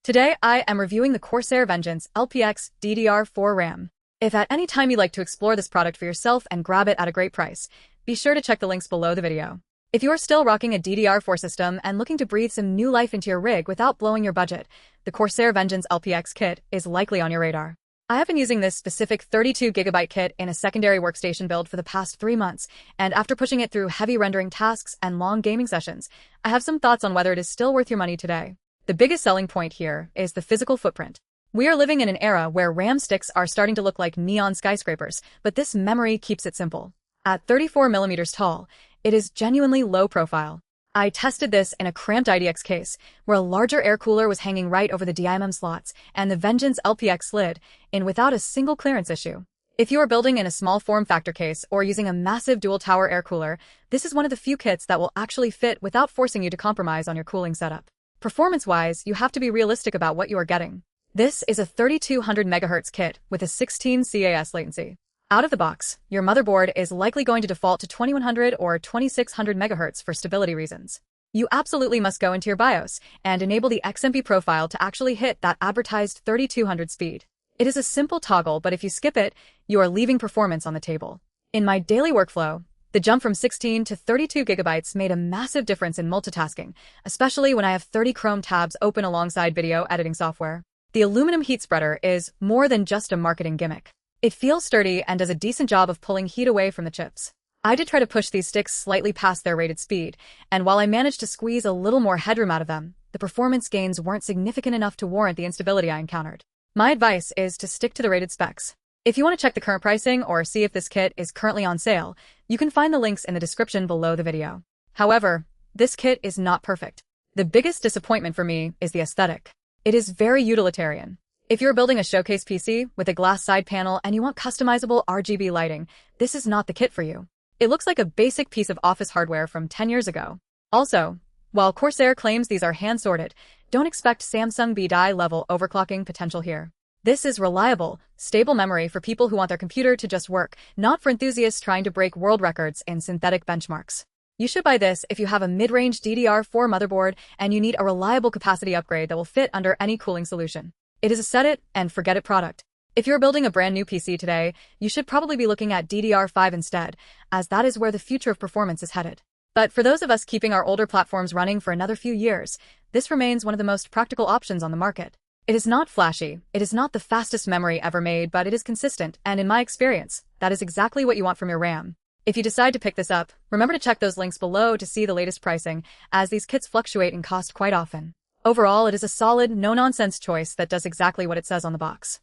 Today, I am reviewing the Corsair Vengeance LPX DDR4 Ram. If at any time you'd like to explore this product for yourself and grab it at a great price, be sure to check the links below the video. If you are still rocking a DDR4 system and looking to breathe some new life into your rig without blowing your budget, the Corsair Vengeance LPX kit is likely on your radar. I have been using this specific 32GB kit in a secondary workstation build for the past 3 months, and after pushing it through heavy rendering tasks and long gaming sessions, I have some thoughts on whether it is still worth your money today. The biggest selling point here is the physical footprint. We are living in an era where RAM sticks are starting to look like neon skyscrapers, but this memory keeps it simple. At 34mm tall, it is genuinely low profile. I tested this in a cramped IDX case, where a larger air cooler was hanging right over the DIMM slots, and the Vengeance LPX slid in without a single clearance issue. If you are building in a small form factor case or using a massive dual tower air cooler, this is one of the few kits that will actually fit without forcing you to compromise on your cooling setup. Performance-wise, you have to be realistic about what you are getting. This is a 3200 MHz kit with a 16 CAS latency. Out of the box, your motherboard is likely going to default to 2100 or 2600 MHz for stability reasons. You absolutely must go into your BIOS and enable the XMP profile to actually hit that advertised 3200 speed. It is a simple toggle, but if you skip it, you are leaving performance on the table. In my daily workflow, the jump from 16 to 32GB made a massive difference in multitasking, especially when I have 30 Chrome tabs open alongside video editing software. The aluminum heat spreader is more than just a marketing gimmick. It feels sturdy and does a decent job of pulling heat away from the chips. I did try to push these sticks slightly past their rated speed, and while I managed to squeeze a little more headroom out of them, the performance gains weren't significant enough to warrant the instability I encountered. My advice is to stick to the rated specs. If you want to check the current pricing or see if this kit is currently on sale, you can find the links in the description below the video. However, this kit is not perfect. The biggest disappointment for me is the aesthetic. It is very utilitarian. If you're building a showcase PC with a glass side panel and you want customizable RGB lighting, this is not the kit for you. It looks like a basic piece of office hardware from 10 years ago. Also, while Corsair claims these are hand-sorted, don't expect Samsung B-die level overclocking potential here. This is reliable, stable memory for people who want their computer to just work, not for enthusiasts trying to break world records in synthetic benchmarks. You should buy this if you have a mid-range DDR4 motherboard and you need a reliable capacity upgrade that will fit under any cooling solution. It is a set it and forget it product. If you're building a brand new PC today, you should probably be looking at DDR5 instead, as that is where the future of performance is headed. But for those of us keeping our older platforms running for another few years, this remains one of the most practical options on the market. It is not flashy, it is not the fastest memory ever made, but it is consistent, and in my experience, that is exactly what you want from your RAM. If you decide to pick this up, remember to check those links below to see the latest pricing, as these kits fluctuate in cost quite often. Overall, it is a solid, no-nonsense choice that does exactly what it says on the box.